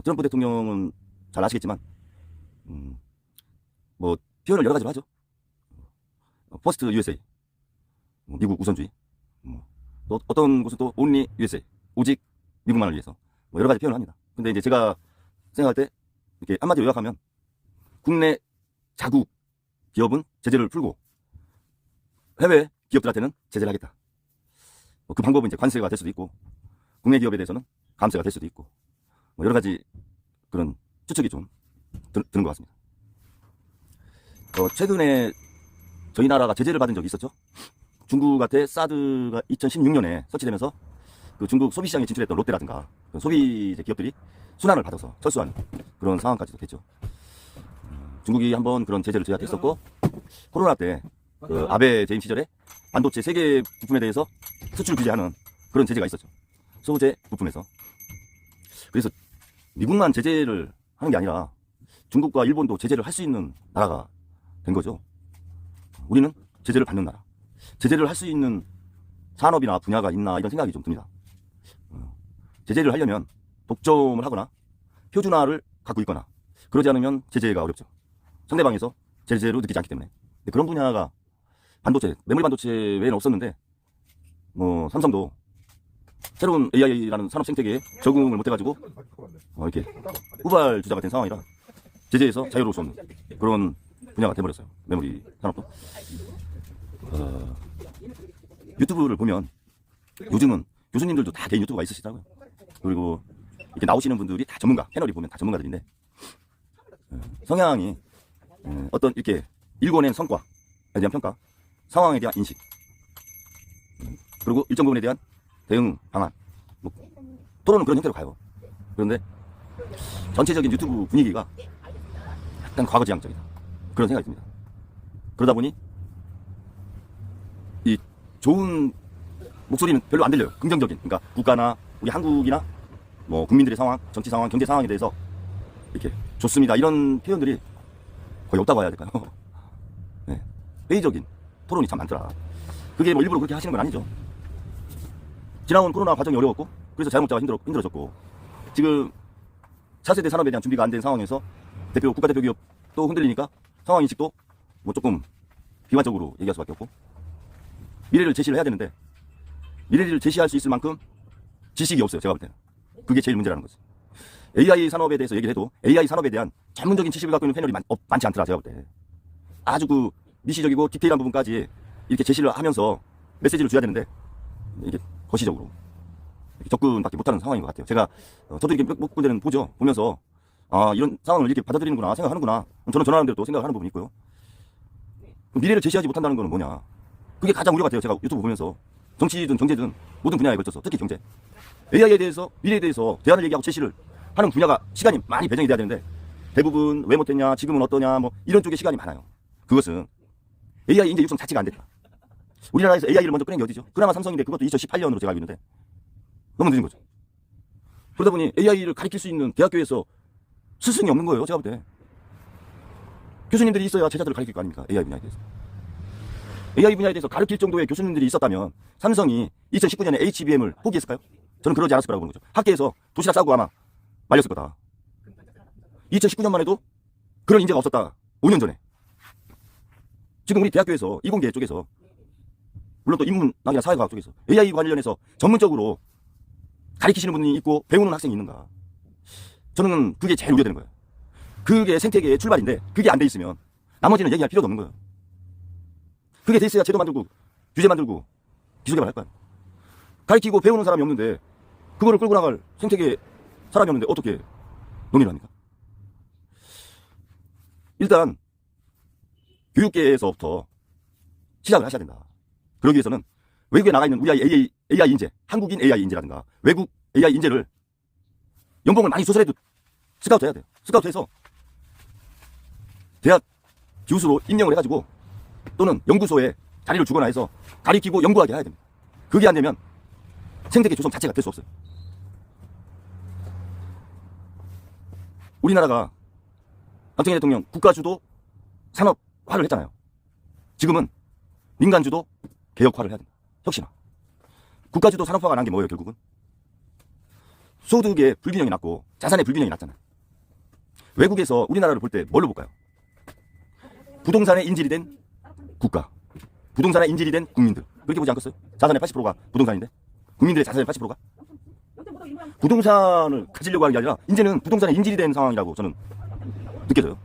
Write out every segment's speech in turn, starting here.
트럼프 대통령은 잘 아시겠지만 뭐 표현을 여러 가지로 하죠. 퍼스트 USA, 미국 우선주의. 또 어떤 곳은 또 only USA, 오직 미국만을 위해서 뭐 여러 가지 표현을 합니다. 근데 이제 제가 생각할 때 이렇게 한마디로 요약하면 국내 자국 기업은 제재를 풀고 해외 기업들한테는 제재를 하겠다. 그 방법은 이제 관세가 될 수도 있고 국내 기업에 대해서는 감세가 될 수도 있고 뭐 여러 가지 그런 추측이 좀 드는 것 같습니다. 최근에 저희 나라가 제재를 받은 적이 있었죠. 중국한테 사드가 2016년에 설치되면서 그 중국 소비시장에 진출했던 롯데라든가 소비 기업들이 순환을 받아서 철수하는 그런 상황까지도 됐죠. 중국이 한번 그런 제재를 제압했었고 코로나 때 그 아베 재임 시절에 반도체 세계 부품에 대해서 수출 규제하는 그런 제재가 있었죠. 소재 부품에서. 그래서 미국만 제재를 하는 게 아니라 중국과 일본도 제재를 할 수 있는 나라가 된 거죠. 우리는 제재를 받는 나라. 제재를 할 수 있는 산업이나 분야가 있나 이런 생각이 좀 듭니다. 제재를 하려면 독점을 하거나 표준화를 갖고 있거나 그러지 않으면 제재가 어렵죠. 상대방에서 제재로 느끼지 않기 때문에. 그런 분야가 반도체, 메모리 반도체 외에는 없었는데 뭐 삼성도 새로운 AI라는 산업 생태계에 적응을 못해가지고 이렇게 후발주자가 된 상황이라 제재에서 자유로울 수 없는 그런 분야가 돼버렸어요. 메모리 산업도. 유튜브를 보면 요즘은 교수님들도 다 개인 유튜브가 있으시더라고요. 그리고 이렇게 나오시는 분들이 다 전문가, 패널이 보면 다 전문가들인데 성향이 어떤 이렇게 일궈낸 성과에 대한 평가, 상황에 대한 인식, 그리고 일정 부분에 대한 대응 방안, 뭐, 토론은 그런 형태로 가요. 그런데 전체적인 유튜브 분위기가 약간 과거지향적이다. 그런 생각이 듭니다. 그러다 보니 이 좋은 목소리는 별로 안 들려요. 긍정적인, 그러니까 국가나 우리 한국이나 뭐 국민들의 상황, 정치 상황, 경제 상황에 대해서 이렇게 좋습니다. 이런 표현들이 거의 없다고 해야 될까요? 네. 회의적인 토론이 참 많더라. 그게 뭐 일부러 그렇게 하시는 건 아니죠. 지나온 코로나 과정이 어려웠고 그래서 자영업자가 힘들어졌고 지금 차세대 산업에 대한 준비가 안 된 상황에서 국가대표 기업 또 흔들리니까 상황 인식도 뭐 조금 비관적으로 얘기할 수밖에 없고 미래를 제시를 해야 되는데 미래를 제시할 수 있을 만큼 지식이 없어요. 제가 볼 때는. 그게 제일 문제라는 거지. AI 산업에 대해서 얘기를 해도 AI 산업에 대한 전문적인 지식을 갖고 있는 패널이 많지 않더라. 제가 볼 때. 아주 그 미시적이고 디테일한 부분까지 이렇게 제시를 하면서 메시지를 줘야 되는데 이게 거시적으로 접근밖에 못하는 상황인 것 같아요. 제가 저도 이렇게 몇 군데는 보면서 이런 상황을 이렇게 받아들이는구나 생각하는구나. 저는 저 나름대로 또 생각하는 부분이 있고요. 미래를 제시하지 못한다는 거는 뭐냐. 그게 가장 우려 같아요. 제가 유튜브 보면서 정치든 경제든 모든 분야에 걸쳐서 특히 경제 AI에 대해서 미래에 대해서 대안을 얘기하고 제시를 하는 분야가 시간이 많이 배정이 돼야 되는데 대부분 왜 못했냐 지금은 어떠냐 뭐 이런 쪽에 시간이 많아요. 그것은 AI 인재 육성 자체가 안 됐다. 우리나라에서 AI를 먼저 꺼낸 게 어디죠? 그나마 삼성인데 그것도 2018년으로 제가 알고 있는데 너무 늦은 거죠. 그러다 보니 AI를 가르칠 수 있는 대학교에서 스승이 없는 거예요. 제가 볼 때. 교수님들이 있어야 제자들을 가르칠 거 아닙니까? AI 분야에 대해서. AI 분야에 대해서 가르칠 정도의 교수님들이 있었다면 삼성이 2019년에 HBM을 포기했을까요? 저는 그러지 않았을 거라고 보는 거죠. 학계에서 도시락 싸고 아마 말렸을 거다. 2019년만 해도 그런 인재가 없었다. 5년 전에. 지금 우리 대학교에서 이공계 쪽에서 물론 또 인문학이나 사회과학 쪽에서 AI 관련해서 전문적으로 가르치시는 분이 있고 배우는 학생이 있는가. 저는 그게 제일 우려되는 거예요. 그게 생태계의 출발인데 그게 안 돼 있으면 나머지는 얘기할 필요도 없는 거예요. 그게 돼 있어야 제도 만들고 규제 만들고 기술개발 할 거야. 가르치고 배우는 사람이 없는데 그거를 끌고 나갈 생태계 사람이 없는데 어떻게 논의를 합니까? 일단 교육계에서부터 시작을 하셔야 된다. 그러기 위해서는 외국에 나가 있는 우리 AI 인재, 한국인 AI 인재라든가 외국 AI 인재를 연봉을 많이 조절해도 스카우트 해야 돼요. 스카우트해서 대학 교수로 임명을 해가지고 또는 연구소에 자리를 주거나 해서 가리키고 연구하게 해야 됩니다. 그게 안 되면 생태계 조성 자체가 될 수 없어요. 우리나라가 박정희 대통령 국가주도 산업화를 했잖아요. 지금은 민간주도 개혁화를 해야 됩니다. 혁신화. 국가주도 산업화가 난 게 뭐예요, 결국은? 소득의 불균형이 낮고 자산의 불균형이 낮잖아요. 외국에서 우리나라를 볼 때 뭘로 볼까요? 부동산에 인질이 된 국가, 부동산에 인질이 된 국민들, 그렇게 보지 않겠어요? 자산의 80%가 부동산인데, 국민들의 자산의 80%가 부동산을 가지려고 하는 게 아니라 이제는 부동산에 인질이 된 상황이라고 저는 느껴져요.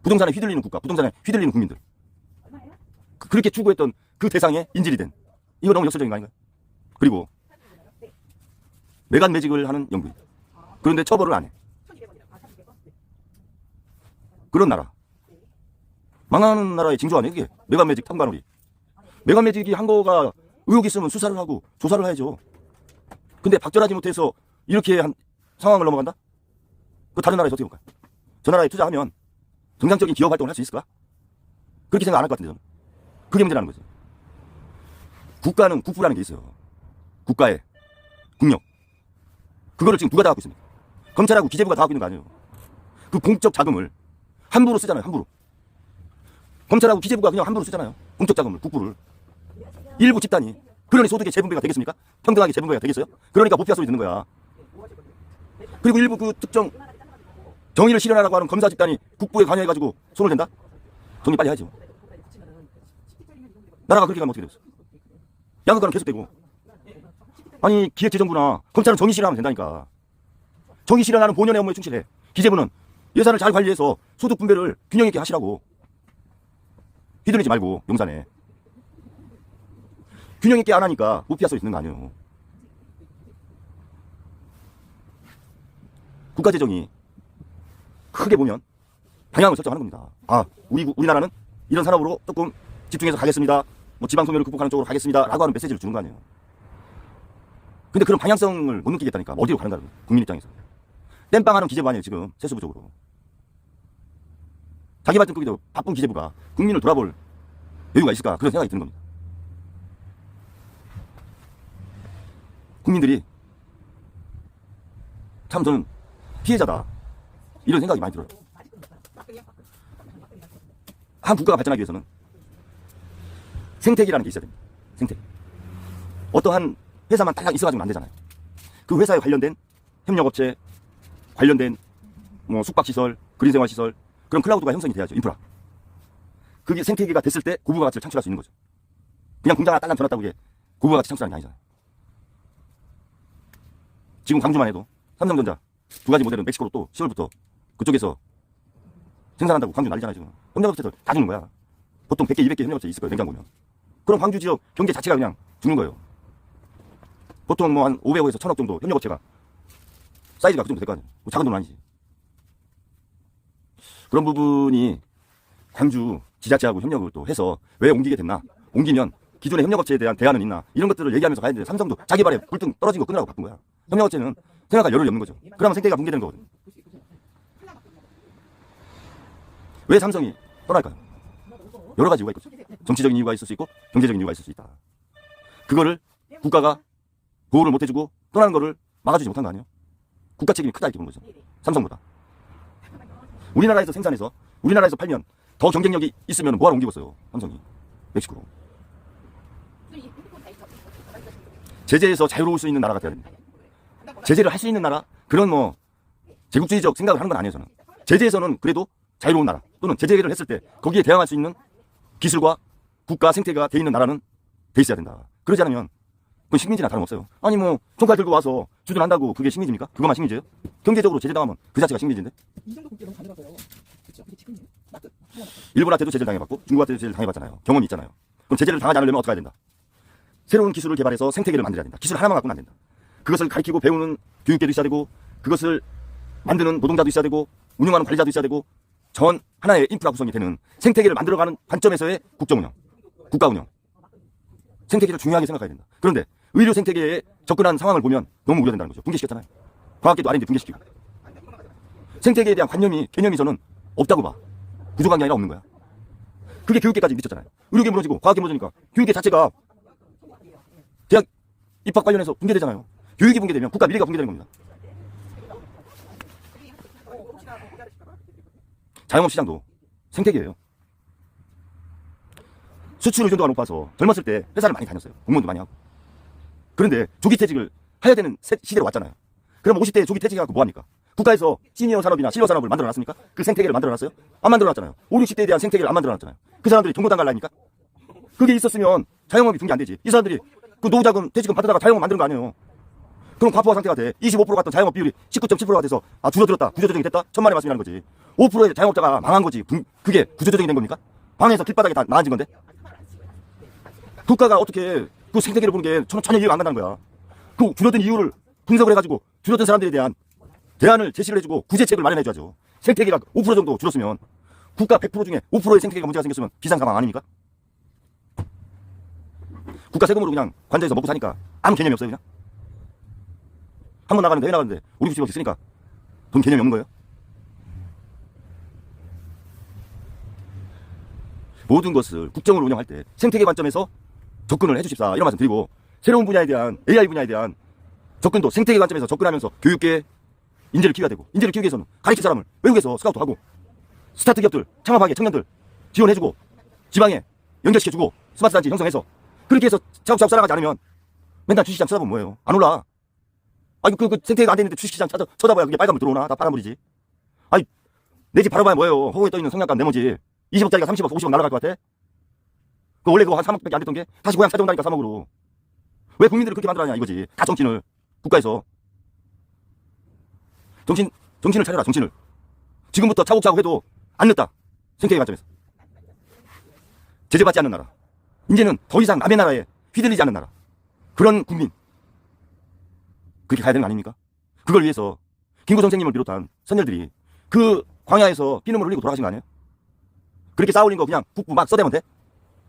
부동산에 휘둘리는 국가, 부동산에 휘둘리는 국민들, 그렇게 추구했던 그 대상에 인질이 된, 이거 너무 역설적인 거 아닌가요? 그리고 매간 매직을 하는 영부인, 그런데 처벌을 안 해. 그런 나라, 망하는 나라의 징조 아니에요 이게? 매간 매직 탐관오리. 매간 매직이 한 거가 의혹이 있으면 수사를 하고 조사를 해야죠. 근데 박절하지 못해서 이렇게 한 상황을 넘어간다? 그 다른 나라에서 어떻게 볼까요? 저 나라에 투자하면 정상적인 기업 활동을 할 수 있을까? 그렇게 생각 안 할 것 같은데 저는. 그게 문제라는 거지. 국가는 국부라는 게 있어요. 국가의 국력. 그거를 지금 누가 다 갖고 있습니까? 검찰하고 기재부가 다 갖고 있는 거 아니에요. 그 공적 자금을 함부로 쓰잖아요. 함부로. 검찰하고 기재부가 그냥 함부로 쓰잖아요. 공적 자금을, 국부를. 일부 집단이. 그러니 소득의 재분배가 되겠습니까? 평등하게 재분배가 되겠어요? 그러니까 모피아 소리 듣는 거야. 그리고 일부 그 특정 정의를 실현하라고 하는 검사 집단이 국부에 관여해가지고 손을 댄다? 정리 빨리 하죠. 나라가 그렇게 가면 어떻게 되겠어? 양극화는 계속되고. 아니 기획재정부나 검찰은 정의 실현하면 된다니까. 정의 실현하는 본연의 업무에 충실해. 기재부는 예산을 잘 관리해서 소득 분배를 균형 있게 하시라고. 휘둘리지 말고 용산에. 균형 있게 안 하니까 모피아 소리 듣는 거 아니에요. 국가 재정이 크게 보면 방향을 설정하는 겁니다. 아, 우리나라는 이런 산업으로 조금 집중해서 가겠습니다. 뭐 지방 소멸을 극복하는 쪽으로 가겠습니다. 라고 하는 메시지를 주는 거 아니에요. 근데 그런 방향성을 못 느끼겠다니까. 어디로 가는가, 국민 입장에서. 땜빵하는 기재부 아니에요, 지금. 세수부 쪽으로. 자기 발등 끄기도 바쁜 기재부가 국민을 돌아볼 여유가 있을까? 그런 생각이 드는 겁니다. 국민들이 참 저는 피해자다. 이런 생각이 많이 들어요. 한 국가가 발전하기 위해서는 생태계라는 게 있어야 됩니다. 생태계. 어떠한 회사만 딱 있어가지고는 안 되잖아요. 그 회사에 관련된 협력업체, 관련된 뭐 숙박시설, 그린생활시설, 그런 클라우드가 형성이 돼야죠. 인프라. 그게 생태계가 됐을 때 고부가 가치를 창출할 수 있는 거죠. 그냥 공장 하나 딸랑 져놨다고 이게 고부가 가치 창출하는 게 아니잖아요. 지금 광주만 해도 삼성전자 두 가지 모델은 멕시코로 또 10월부터 그쪽에서 생산한다고 광주 난리잖아요. 지금 협력업체들 다 죽는 거야. 보통 100개, 200개 협력업체 있을 거예요. 냉장 보면. 그럼 광주 지역 경제 자체가 그냥 죽는 거예요. 보통 뭐 한 500억에서 1000억 정도 협력업체가 사이즈가 그 정도 될 거 아니에요. 뭐 작은 돈은 아니지. 그런 부분이 광주 지자체하고 협력을 또 해서 왜 옮기게 됐나? 옮기면 기존의 협력업체에 대한 대안은 있나? 이런 것들을 얘기하면서 가야 되는데 삼성도 자기 발에 불등 떨어진 거 끊으라고 바꾼 거야. 협력업체는 생각할 여유를 엮는 거죠. 그러면 생태계가 붕괴되는 거거든요. 왜 삼성이 떠날까요? 여러 가지 이유가 있겠죠. 정치적인 이유가 있을 수 있고 경제적인 이유가 있을 수 있다. 그거를 국가가 보호를 못 해주고 떠나는 거를 막아주지 못한 거 아니에요? 국가 책임이 크다 이렇게 보는 거죠. 삼성보다. 우리나라에서 생산해서 우리나라에서 팔면 더 경쟁력이 있으면 뭐하러 옮기고 있어요. 삼성이. 멕시코로. 제재에서 자유로울 수 있는 나라가 돼야 됩니다. 제재를 할 수 있는 나라? 그런 뭐 제국주의적 생각을 하는 건 아니에요. 저는. 제재에서는 그래도 자유로운 나라 또는 제재를 했을 때 거기에 대항할 수 있는 기술과 국가 생태가 돼 있는 나라는 돼 있어야 된다. 그러지 않으면 그건 식민지나 다름없어요. 아니 뭐 총칼 들고 와서 주둔한다고 그게 식민지입니까? 그것만 식민지예요? 경제적으로 제재당하면 그 자체가 식민지인데? 이 정도 국기는 가능할까요? 그렇죠. 이게 지금 일본한테도 제재를 당해봤고 중국한테도 제재를 당해봤잖아요. 경험이 있잖아요. 그럼 제재를 당하지 않으려면 어떻게 해야 된다? 새로운 기술을 개발해서 생태계를 만들어야 된다. 기술 하나만 갖고는 안 된다. 그것을 가르치고 배우는 교육계도 있어야 되고 그것을 만드는 노동자도 있어야 되고 운영하는 관리자도 있어야 되고 전 하나의 인프라 구성이 되는 생태계를 만들어가는 관점에서의 국정운영, 국가운영. 생태계를 중요하게 생각해야 된다. 그런데 의료 생태계에 접근한 상황을 보면 너무 우려된다는 거죠. 붕괴시켰잖아요. 과학계도 R&D 붕괴시키고. 생태계에 대한 개념이 저는 없다고 봐. 부족한 게 아니라 없는 거야. 그게 교육계까지 미쳤잖아요. 의료계 무너지고 과학계 무너지니까 교육계 자체가 대학 입학 관련해서 붕괴되잖아요. 교육이 붕괴되면 국가 미래가 붕괴되는 겁니다. 자영업 시장도 생태계예요. 수출 의존도가 높아서 젊었을 때 회사를 많이 다녔어요. 공무원도 많이 하고. 그런데 조기 퇴직을 해야 되는 시대로 왔잖아요. 그럼 50대 조기 퇴직해갖고 뭐합니까? 국가에서 시니어 산업이나 실버 산업을 만들어놨습니까? 그 생태계를 만들어놨어요? 안 만들어놨잖아요. 5, 60대에 대한 생태계를 안 만들어놨잖아요. 그 사람들이 종고당 갈라니까? 그게 있었으면 자영업이 등기 안 되지. 이 사람들이 그 노후자금, 퇴직금 받다가 자영업 만드는 거 아니에요. 그럼 과포화 상태가 돼. 25% 갔던 자영업 비율이 19.7%가 돼서 줄어들었다. 구조조정이 됐다. 천만의 말씀이라는 거지. 5%의 자영업자가 망한 거지. 그게 구조조정이 된 겁니까? 방에서 길바닥에 다 나앉은 건데? 국가가 어떻게 그 생태계를 보는 게 전혀 이해가 안 간다는 거야. 그 줄어든 이유를 분석을 해가지고 줄어든 사람들에 대한 대안을 제시를 해주고 구제책을 마련해줘야죠. 생태계가 5% 정도 줄었으면 국가 100% 중에 5%의 생태계가 문제가 생겼으면 비상사망 아닙니까? 국가 세금으로 그냥 관저에서 먹고 사니까 아무 개념이 없어요. 그냥 한 번 나가는데 왜 나가는데 우리 집 집밖에 쓰니까 돈 개념이 없는 거예요. 모든 것을 국정을 운영할 때 생태계 관점에서 접근을 해주십사 이런 말씀 드리고, 새로운 분야에 대한 AI 분야에 대한 접근도 생태계 관점에서 접근하면서 교육계 인재를 키워야 되고, 인재를 키우기 위해서는 가르칠 사람을 외국에서 스카우트하고 스타트 기업들 창업하게 청년들 지원해주고 지방에 연결시켜주고 스마트 단지 형성해서 그렇게 해서 차곡차곡 쌓아가지 않으면 맨날 주식시장 쳐다보면 뭐예요? 안 올라. 아니 그 생태계가 안 되는데 주식시장 쳐다봐야 그게 빨간불 들어오나? 다 파란불이지. 아니 내 집 바라봐야 뭐예요? 허공에 떠있는 성냥감 네모지. 20억짜리가 30억 50억 날아갈 것 같아? 그 원래 그거 한 3억밖에 안 됐던 게 다시 고향 찾아온다니까 3억으로. 왜 국민들을 그렇게 만들어내냐 이거지. 다 정신을 국가에서 정신을 차려라. 정신을 지금부터 차곡차곡 해도 안 늦다. 생태계 관점에서 제재받지 않는 나라, 이제는 더 이상 남의 나라에 휘둘리지 않는 나라, 그런 국민, 그렇게 가야 되는 거 아닙니까? 그걸 위해서 김구 선생님을 비롯한 선열들이 그 광야에서 피눈물 흘리고 돌아가신 거 아니에요? 그렇게 쌓아올린 거 그냥 북부 막 써대면 돼?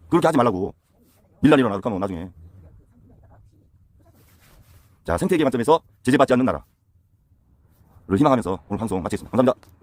그렇게 하지 말라고. 밀날 일어나 그러면 나중에. 자, 생태계 관점에서 제재받지 않는 나라를 희망하면서 오늘 방송 마치겠습니다. 감사합니다.